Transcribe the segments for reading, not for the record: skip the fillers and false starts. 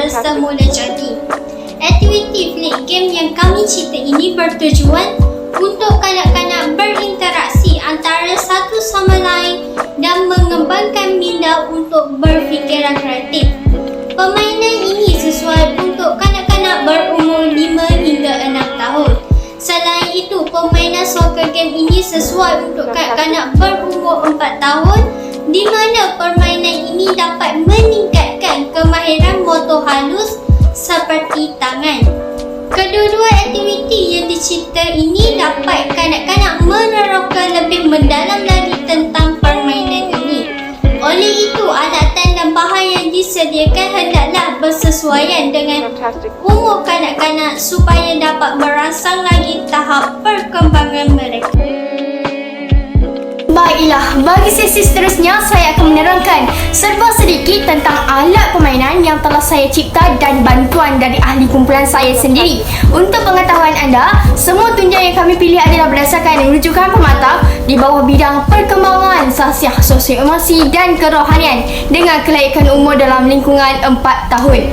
bersemula jadi. Aktiviti flick game yang kami cipta ini bertujuan untuk kanak-kanak berinteraksi antara satu sama lain dan mengembangkan minda untuk berfikiran kreatif. Permainan ini sesuai untuk kanak-kanak berumur 5 hingga 6 tahun. Selain itu, permainan soccer game ini sesuai untuk kanak-kanak berumur 4 tahun di mana permainan ini dapat meningkatkan kemahiran motor halus seperti tangan. Kedua-dua aktiviti yang dicipta ini dapat kanak-kanak meneroka lebih mendalam lagi tentang permainan ini. Oleh itu, alatan dan bahan yang disediakan hendaklah bersesuaian dengan umur kanak-kanak supaya dapat merangsang lagi tahap perkembangan mereka. Baiklah, bagi sesi seterusnya saya akan menerangkan serba sedikit tentang alat permainan yang telah saya cipta dan bantuan dari ahli kumpulan saya sendiri. Untuk pengetahuan anda, semua tunjang yang kami pilih adalah berdasarkan rujukan pemata di bawah bidang perkembangan sasiah sosio-emosi dan kerohanian dengan kelayakan umur dalam lingkungan 4 tahun.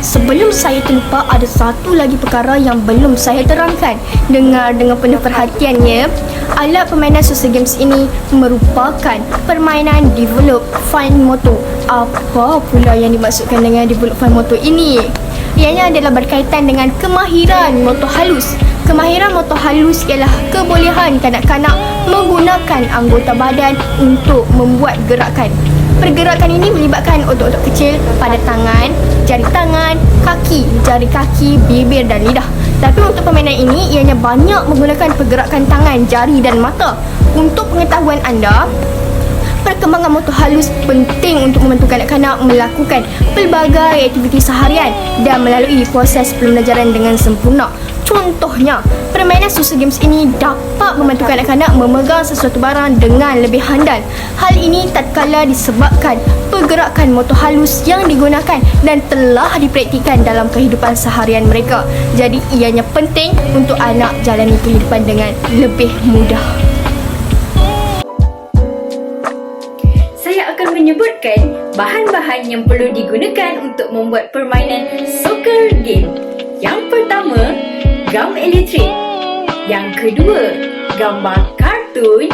Sebelum saya terlupa, ada satu lagi perkara yang belum saya terangkan. Dengar dengan penuh perhatiannya. Alat permainan social games ini merupakan permainan develop fine motor. Apa pula yang dimaksudkan dengan develop fine motor ini? Ianya adalah berkaitan dengan kemahiran motor halus. Kemahiran motor halus ialah kebolehan kanak-kanak menggunakan anggota badan untuk membuat gerakan. Pergerakan ini melibatkan otot-otot kecil pada tangan, jari tangan, kaki, jari kaki, bibir dan lidah. Tapi untuk permainan ini, ianya banyak menggunakan pergerakan tangan, jari dan mata. Untuk pengetahuan anda, perkembangan motor halus penting untuk membantu kanak-kanak melakukan pelbagai aktiviti seharian dan melalui proses pembelajaran dengan sempurna. Contohnya, permainan social games ini dapat membantu kanak-kanak memegang sesuatu barang dengan lebih handal. Hal ini tatkala disebabkan pergerakan motor halus yang digunakan dan telah dipraktikkan dalam kehidupan seharian mereka. Jadi, ianya penting untuk anak jalani kehidupan dengan lebih mudah. Saya akan menyebutkan bahan-bahan yang perlu digunakan untuk membuat permainan soccer game. Yang pertama, gam elektrik. Yang kedua, gambar kartun.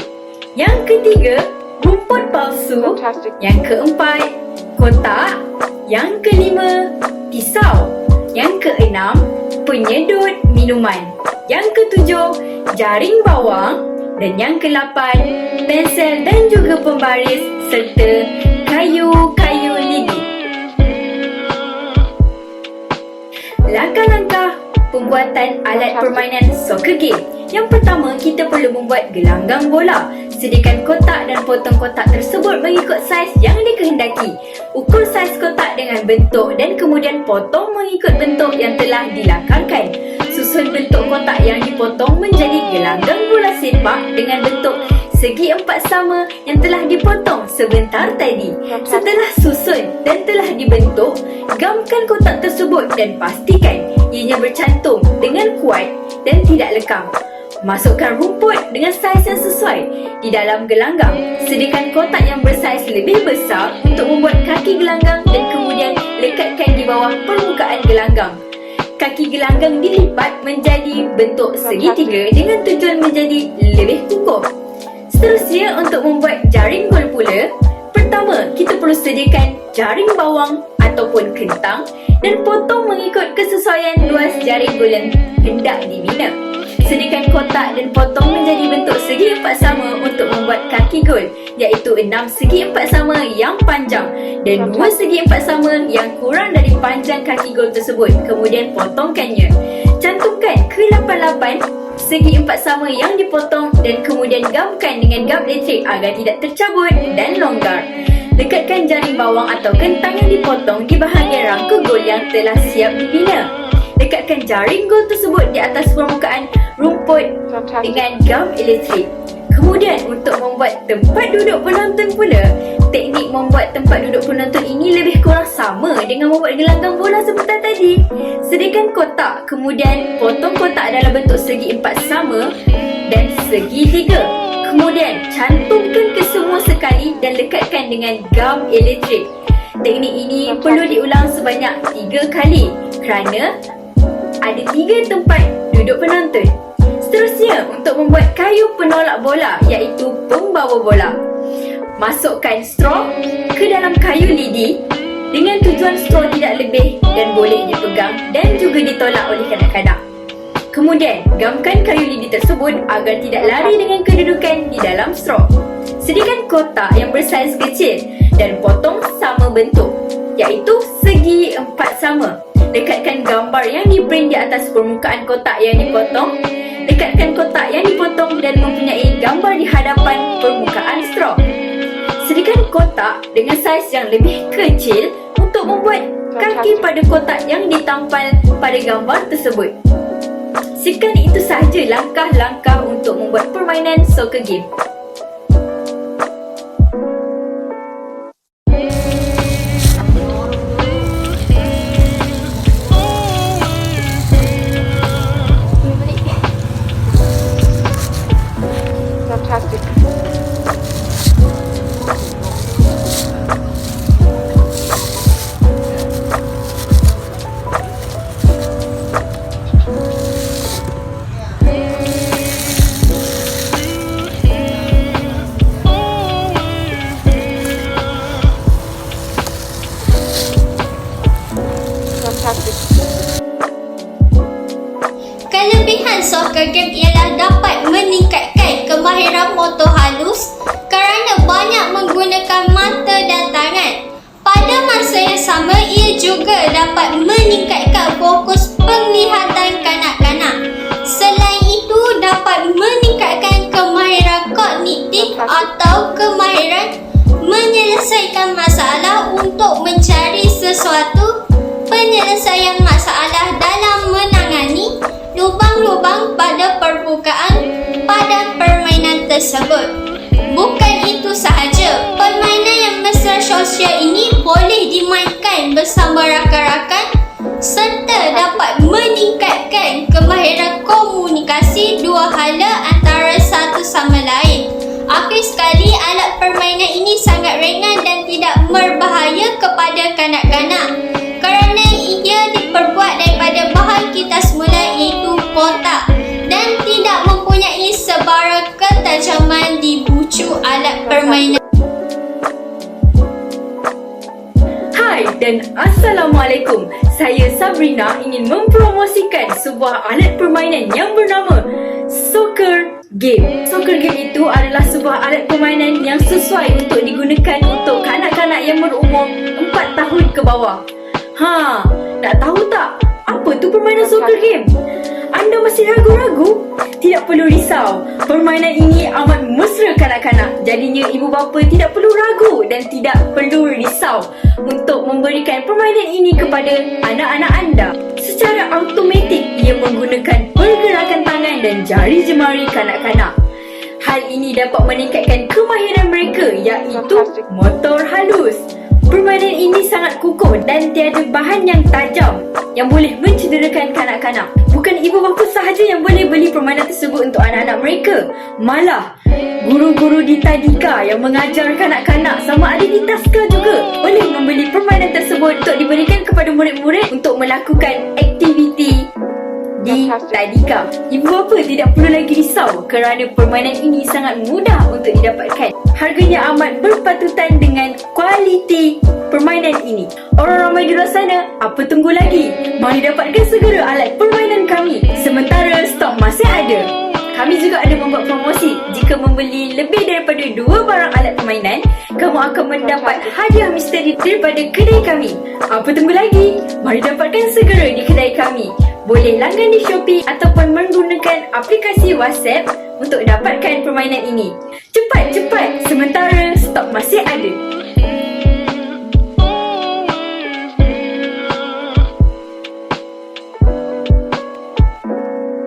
Yang ketiga, rumput palsu. Yang keempat, kotak. Yang kelima, pisau. Yang keenam, penyedut minuman. Yang ketujuh, jaring bawang. Dan yang ke-8, pensel dan juga pembaris serta kayu-kayu lidi. Langkah-langkah pembuatan alat permainan soccer game. Yang pertama, kita perlu membuat gelanggang bola. Sediakan kotak dan potong kotak tersebut mengikut saiz yang dikehendaki. Ukur saiz kotak dengan bentuk dan kemudian potong mengikut bentuk yang telah dilangkangkan. Susun bentuk kotak yang dipotong menjadi gelanggang bola sepak dengan bentuk segi empat sama yang telah dipotong sebentar tadi. Setelah susun dan telah dibentuk, gamkan kotak tersebut dan pastikan ianya bercantum dengan kuat dan tidak lekang. Masukkan rumput dengan saiz yang sesuai di dalam gelanggang. Sediakan kotak yang bersaiz lebih besar untuk membuat kaki gelanggang dan kemudian lekatkan di bawah permukaan gelanggang. Kaki gelanggang dilipat menjadi bentuk segitiga dengan tujuan menjadi lebih kukuh. Seterusnya, untuk membuat jaring gol pula, pertama, kita perlu sediakan jaring bawang ataupun kentang dan potong mengikut kesesuaian luas jaring gol yang hendak dibina. Sediakan kotak dan potong menjadi bentuk segi empat sama untuk membuat kaki gol, iaitu 6 segi empat sama yang panjang dan 2 segi empat sama yang kurang dari panjang kaki gol tersebut. Kemudian potongkannya. Cantumkan ke-8 segi empat sama yang dipotong dan kemudian gamkan dengan gam elektrik agar tidak tercabut dan longgar. Lekatkan jaring bawang atau kentang yang dipotong di bahagian rangka gol yang telah siap dibina. Lekatkan jaring gol tersebut di atas permukaan rumput dengan gam elektrik. Kemudian, untuk membuat tempat duduk penonton pula, teknik membuat tempat duduk penonton ini lebih kurang sama dengan membuat gelanggang bola sebentar tadi. Sediakan kotak, kemudian potong kotak dalam bentuk segi empat sama dan segi tiga. Kemudian, cantumkan kesemua sekali dan dan lekatkan dengan gam elektrik. Teknik ini perlu diulang sebanyak 3 kali kerana ada 3 tempat duduk penonton. Seterusnya, untuk membuat kayu penolak bola iaitu pembawa bola. Masukkan straw ke dalam kayu lidi dengan tujuan straw tidak lebih dan boleh dipegang dan juga ditolak oleh kanak-kanak. Kemudian, gamkan kayu lidi tersebut agar tidak lari dengan kedudukan di dalam straw. Sediakan kotak yang bersaiz kecil dan potong sama bentuk, iaitu segi 4 sama. Dekatkan gambar yang diprint di atas permukaan kotak yang dipotong. Dekatkan kotak yang dipotong dan mempunyai gambar di hadapan permukaan straw. Sediakan kotak dengan saiz yang lebih kecil untuk membuat kaki pada kotak yang ditampal pada gambar tersebut. Sekian itu sahaja langkah-langkah untuk membuat permainan soccer game. Kelebihan soccer game ialah dapat meningkatkan kemahiran motor halus kerana banyak menggunakan mata dan tangan. Pada masa yang sama, ia juga dapat meningkatkan fokus penglihatan kanak-kanak. Selain itu, dapat meningkatkan kemahiran kognitif atau kemahiran menyelesaikan masalah untuk mencari sesuatu, penyelesaian masalah dalam menangani lubang-lubang pada permukaan pada permainan tersebut. Bukan itu sahaja, permainan yang mesra sosial ini boleh dimainkan bersama rakan-rakan serta dapat meningkatkan kemahiran komunikasi dua hala antara satu sama lain. Akhir sekali, alat permainan ini sangat ringan dan tidak berbahaya kepada kanak-kanak kerana ia diperbuat daripada bahan kita semula iaitu kotak dan tidak mempunyai sebara ketajaman di bucu alat permainan. Hai dan Assalamualaikum. Saya Sabrina ingin mempromosikan sebuah alat permainan yang bernama Soccer Game. Soccer Game itu adalah sebuah alat permainan yang sesuai untuk digunakan untuk kanak-kanak yang berumur 4 tahun ke bawah. Nak tahu tak apa tu permainan soccer game? Anda masih ragu-ragu? Tidak perlu risau. Permainan ini amat mesra kanak-kanak. Jadinya ibu bapa tidak perlu ragu dan tidak perlu risau untuk memberikan permainan ini kepada anak-anak anda. Secara automatik ia menggunakan pergerakan tangan dan jari jemari kanak-kanak. Hal ini dapat meningkatkan kemahiran mereka iaitu motor halus. Permainan ini sangat kukuh dan tiada bahan yang tajam yang boleh mencederakan kanak-kanak. Bukan ibu bapa sahaja yang boleh beli permainan tersebut untuk anak-anak mereka. Malah, guru-guru di tadika yang mengajar kanak-kanak sama ada di taska juga boleh membeli permainan tersebut untuk diberikan kepada murid-murid untuk melakukan aktiviti di tadika. Ibu bapa tidak perlu lagi risau kerana permainan ini sangat mudah untuk didapatkan. Harganya amat berpatutan dengan kualiti permainan ini. Orang ramai di luar sana, apa tunggu lagi? Mari dapatkan segera alat permainan kami sementara stok masih ada. Kami juga ada membuat promosi. Jika membeli lebih daripada 2 barang alat permainan, kamu akan mendapat hadiah misteri daripada kedai kami. Apa tunggu lagi? Mari dapatkan segera di kedai kami. Boleh langgan di Shopee ataupun menggunakan aplikasi WhatsApp untuk dapatkan permainan ini. Cepat-cepat sementara stok masih ada.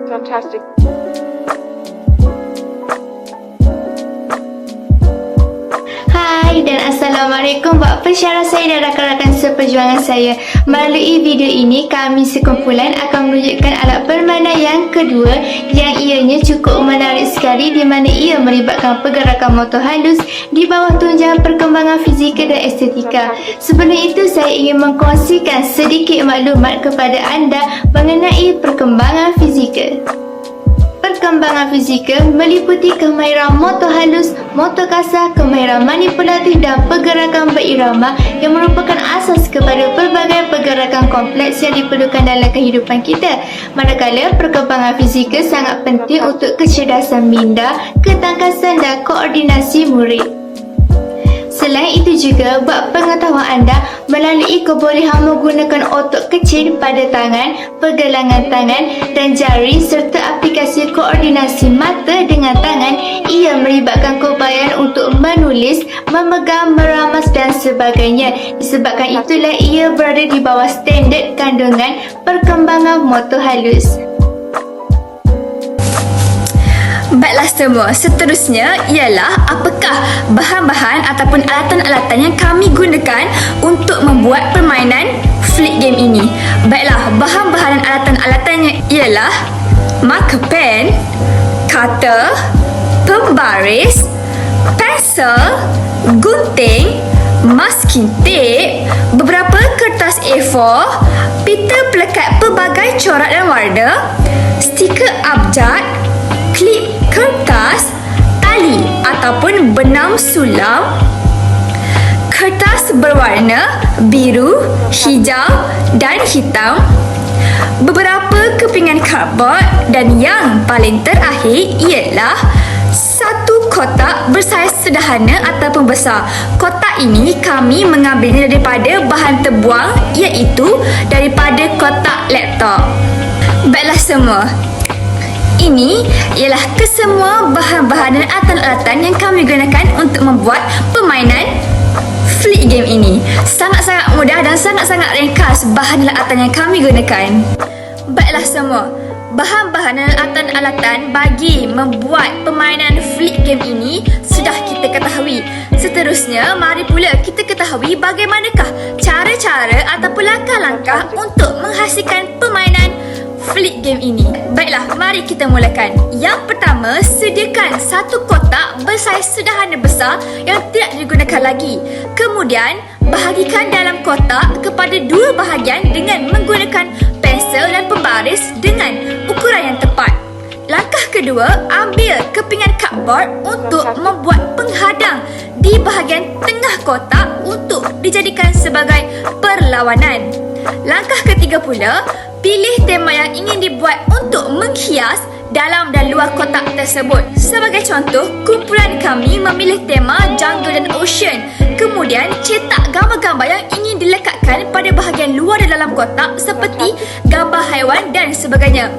Fantastic. Hai, Hai dan Assalamualaikum buat pensyarah saya dan rakan-rakan seperjuangan saya. Melalui video ini, kami sekumpulan akan menunjukkan alat permainan yang kedua yang ianya cukup menarik sekali, di mana ia melibatkan pergerakan motor halus di bawah tunjang perkembangan fizikal dan estetika. Sebelum itu, saya ingin mengkongsikan sedikit maklumat kepada anda mengenai perkembangan fizikal. Perkembangan fizikal meliputi kemahiran motor halus, motor kasar, kemahiran manipulatif dan pergerakan berirama yang merupakan asas kepada pelbagai pergerakan kompleks yang diperlukan dalam kehidupan kita. Manakala perkembangan fizikal sangat penting untuk kecerdasan minda, ketangkasan dan koordinasi murid. Selain itu juga, buat pengetahuan anda, melalui kebolehan menggunakan otot kecil pada tangan, pergelangan tangan dan jari serta aplikasi koordinasi mata dengan tangan, ia melibatkan keupayaan untuk menulis, memegang, meramas dan sebagainya. Disebabkan itulah ia berada di bawah standard kandungan perkembangan motor halus. Baiklah semua, seterusnya ialah apakah bahan-bahan ataupun alatan-alatan yang kami gunakan untuk membuat permainan flick game ini. Baiklah, bahan-bahan dan alatan-alatannya ialah marker pen, cutter, pembaris, pensel, gunting, masking tape, beberapa kertas A4, pita pelekat pelbagai corak dan warna, stiker abjad, klip kertas, tali ataupun benang sulam, kertas berwarna biru, hijau dan hitam, beberapa kepingan kardbord dan yang paling terakhir ialah satu kotak bersaiz sederhana ataupun besar. Kotak ini kami mengambilnya daripada bahan terbuang, iaitu daripada kotak laptop. Baiklah semua, ini ialah kesemua bahan-bahan dan alatan-alatan yang kami gunakan untuk membuat permainan flick game ini. Sangat-sangat mudah dan sangat-sangat ringkas bahan dan alatan yang kami gunakan. Baiklah semua, bahan-bahan dan alatan-alatan bagi membuat permainan flick game ini sudah kita ketahui. Seterusnya, mari pula kita ketahui bagaimanakah cara-cara ataupun langkah-langkah untuk menghasilkan permainan flick game ini. Baiklah, mari kita mulakan. Yang pertama, sediakan satu kotak bersaiz sederhana besar yang tidak digunakan lagi. Kemudian, bahagikan dalam kotak kepada dua bahagian dengan menggunakan pensel dan pembaris dengan ukuran yang tepat. Langkah kedua, ambil kepingan cardboard untuk membuat penghadang di bahagian tengah kotak untuk dijadikan sebagai perlawanan. Langkah ketiga pula, pilih tema yang ingin dibuat untuk menghias dalam dan luar kotak tersebut. Sebagai contoh, kumpulan kami memilih tema jungle dan ocean. Kemudian, cetak gambar-gambar yang ingin dilekatkan pada bahagian luar dan dalam kotak seperti gambar haiwan dan sebagainya.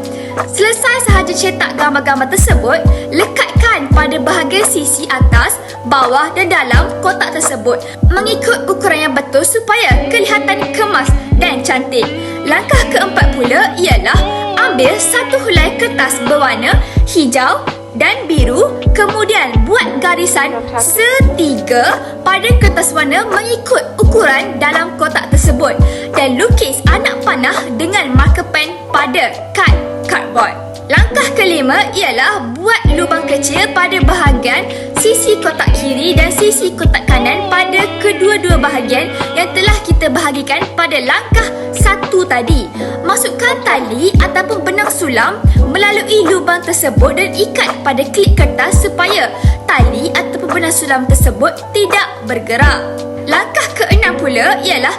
Selesai sahaja cetak gambar-gambar tersebut, lekatkan pada bahagian sisi atas, bawah dan dalam kotak tersebut mengikut ukuran yang betul supaya kelihatan kemas dan cantik. Langkah keempat pula ialah ambil satu helai kertas berwarna hijau dan biru, kemudian buat garisan setiga pada kertas warna mengikut ukuran dalam kotak tersebut dan lukis anak panah dengan marker pen pada kad cardboard. Langkah kelima ialah buat lubang kecil pada bahagian sisi kotak kiri dan sisi kotak kanan pada kedua-dua bahagian yang telah kita bahagikan pada langkah satu tadi. Masukkan tali ataupun benang sulam melalui lubang tersebut dan ikat pada klip kertas supaya tali ataupun benang sulam tersebut tidak bergerak. Langkah keenam pula ialah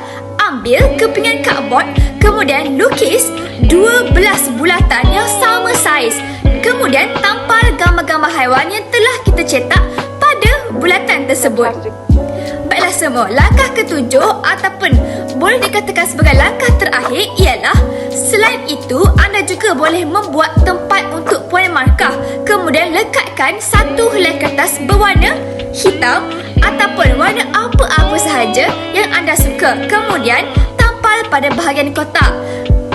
ambil kepingan cardboard, kemudian lukis 12 bulatan yang sama saiz. Kemudian tampal gambar-gambar haiwan yang telah kita cetak pada bulatan tersebut. Baiklah semua, langkah ketujuh ataupun boleh dikatakan sebagai langkah terakhir ialah selain itu anda juga boleh membuat tempat untuk poin markah. Kemudian lekatkan satu helai kertas berwarna hitam ataupun warna apa-apa sahaja yang anda suka. Kemudian tampal pada bahagian kotak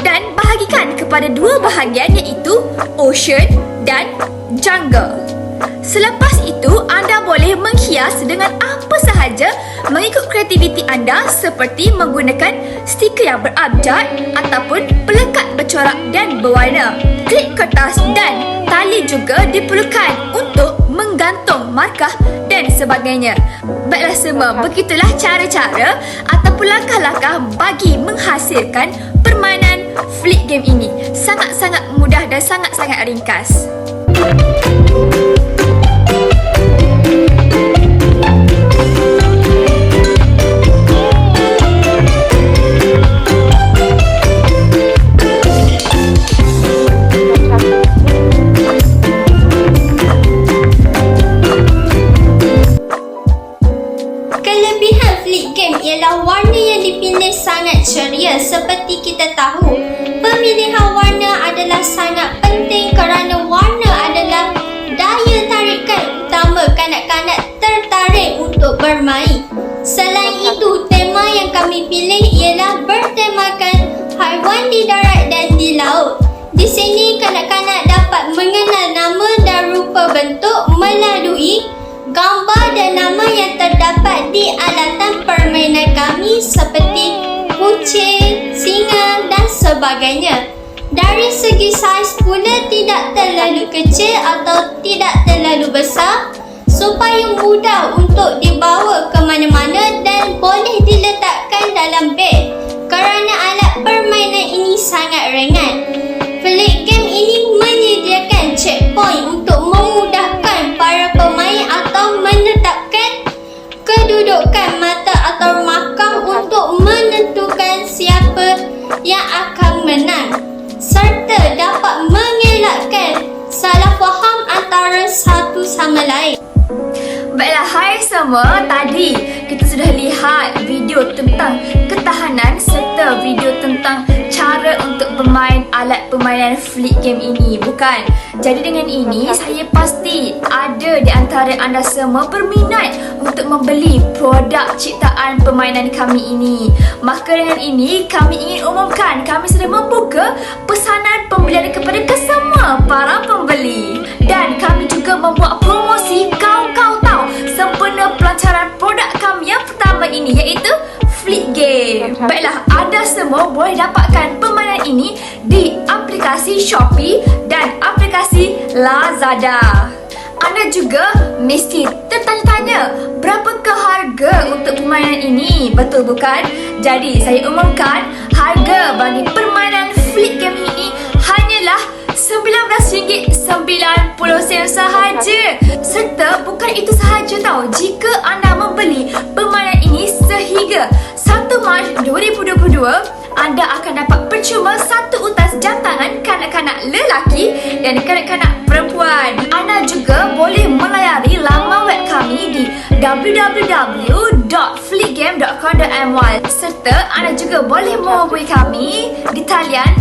dan bahagikan kepada dua bahagian iaitu ocean dan jungle. Selepas itu, anda boleh menghias dengan apa sahaja mengikut kreativiti anda seperti menggunakan stiker yang berabjad ataupun pelekat bercorak dan berwarna. Klip kertas dan tali juga diperlukan untuk menggantung markah dan sebagainya. Baiklah semua, begitulah cara-cara ataupun langkah-langkah bagi menghasilkan permainan Flick Game ini. Sangat-sangat mudah dan sangat-sangat ringkas. Kelebihan Flick Game ialah warna yang dipilih sangat ceria. Seperti kita tahu, pemilihan warna adalah sangat penting kerana warna adalah daya tarikan utama kanak-kanak tertarik untuk bermain. Selain itu, tema yang kami pilih ialah bertemakan haiwan di darat dan di laut. Di sini kanak-kanak dapat mengenal nama dan rupa bentuk melalui gambar dan nama yang terdapat di alatan permainan kami seperti kucing, singa dan sebagainya. Dari segi saiz pula tidak terlalu kecil atau tidak terlalu besar supaya mudah untuk dibawa ke mana-mana dan boleh diletakkan dalam beg kerana alat permainan ini sangat ringan. Flick Game ini menyediakan checkpoint untuk memudahkan para pemain atau menetapkan kedudukan mata atau makam untuk menentukan siapa yang akan menang serta dapat mengelakkan salah faham antara satu sama lain. Baiklah, hai semua, tadi kita sudah lihat video tentang ketahanan serta video tentang cara untuk bermain alat permainan Flick Game ini, bukan? Jadi dengan ini, saya pasti ada di antara anda semua berminat untuk membeli produk ciptaan permainan kami ini. Maka dengan ini, kami ingin umumkan kami sedang membuka pesanan pembelian kepada kesemua para pembeli. Dan kami juga membuat promosi kau tahu sempena pelancaran produk kami yang pertama ini, iaitu Flick Game. Baiklah, anda semua boleh dapatkan permainan ini di aplikasi Shopee dan aplikasi Lazada. Anda juga mesti tertanya-tanya berapakah harga untuk permainan ini, betul bukan? Jadi saya umumkan harga bagi permainan Flick Game ini hanyalah RM19.90 sahaja. Serta bukan itu sahaja tau, jika anda membeli permainan ini sehingga 1 Mac 2022, anda akan dapat percuma satu utas jam tangan kanak-kanak lelaki dan kanak-kanak perempuan. Anda juga boleh melayari laman web kami di www.flickgame.com.my serta anda juga boleh menghubungi kami di talian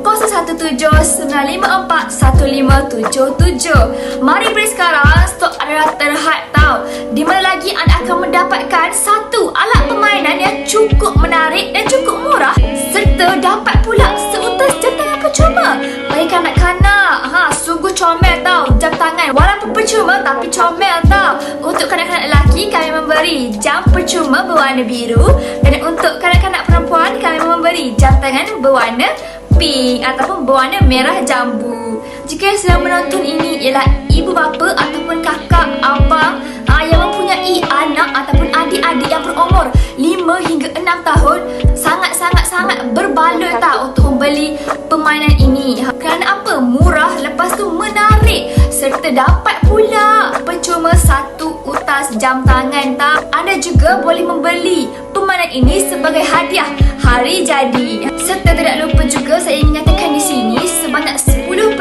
0179541577. Mari beri sekarang, stok adalah terhad tau. Di mana lagi anda akan mendapatkan satu alat permainan yang cukup menarik dan cukup murah serta dapat pula seutas jam tangan percuma bagi kanak-kanak. Sungguh comel tau jam tangan, walaupun percuma tapi comel tau. Untuk kanak-kanak lelaki kami memberi jam percuma berwarna biru dan untuk kanak-kanak perempuan kami memberi jam tangan berwarna pink ataupun berwarna merah jambu. Jika yang sedang menonton ini ialah ibu bapa ataupun kakak, abang yang mempunyai anak ataupun adik-adik yang berumur 5 hingga 6 tahun, sangat-sangat berbaloi tak untuk membeli permainan ini. Kerana apa? Murah, lepas tu menarik serta dapat pula percuma satu utas jam tangan tak. Anda juga boleh membeli permainan ini sebagai hadiah hari jadi. Serta tidak lupa juga saya ingin nyatakan di sini sebanyak 10%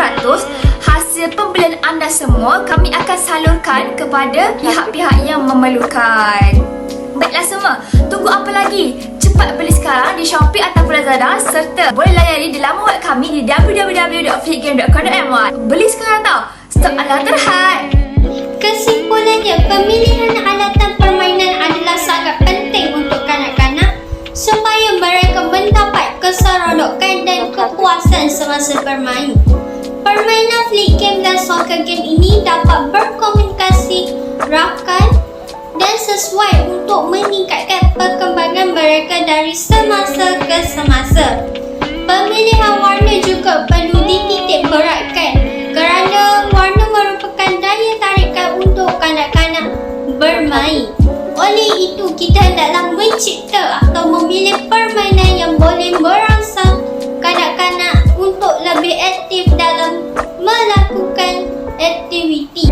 hasil pembelian anda semua kami akan salurkan kepada pihak-pihak yang memerlukan. Baiklah semua, tunggu apa lagi? Cepat beli sekarang di Shopee atau Lazada serta boleh layari di laman web kami di www.flickgame.com.my. Beli sekarang tau, stok anda terhad. Kesimpulannya, pemilihan alatan permainan adalah sangat penting untuk kanak-kanak supaya mereka mendapat keseronokan dan kepuasan semasa bermain. Permainan fleet game dan soccer game ini dapat berkomunikasi rakan dan sesuai untuk meningkatkan perkembangan mereka dari semasa ke semasa. Pemilihan warna juga perlu dititik beratkan kerana warna merupakan daya tarikan untuk kanak-kanak bermain. Oleh itu, kita hendaklah mencipta atau memilih permainan yang boleh merangsang kanak-kanak untuk lebih aktif dalam melakukan aktiviti.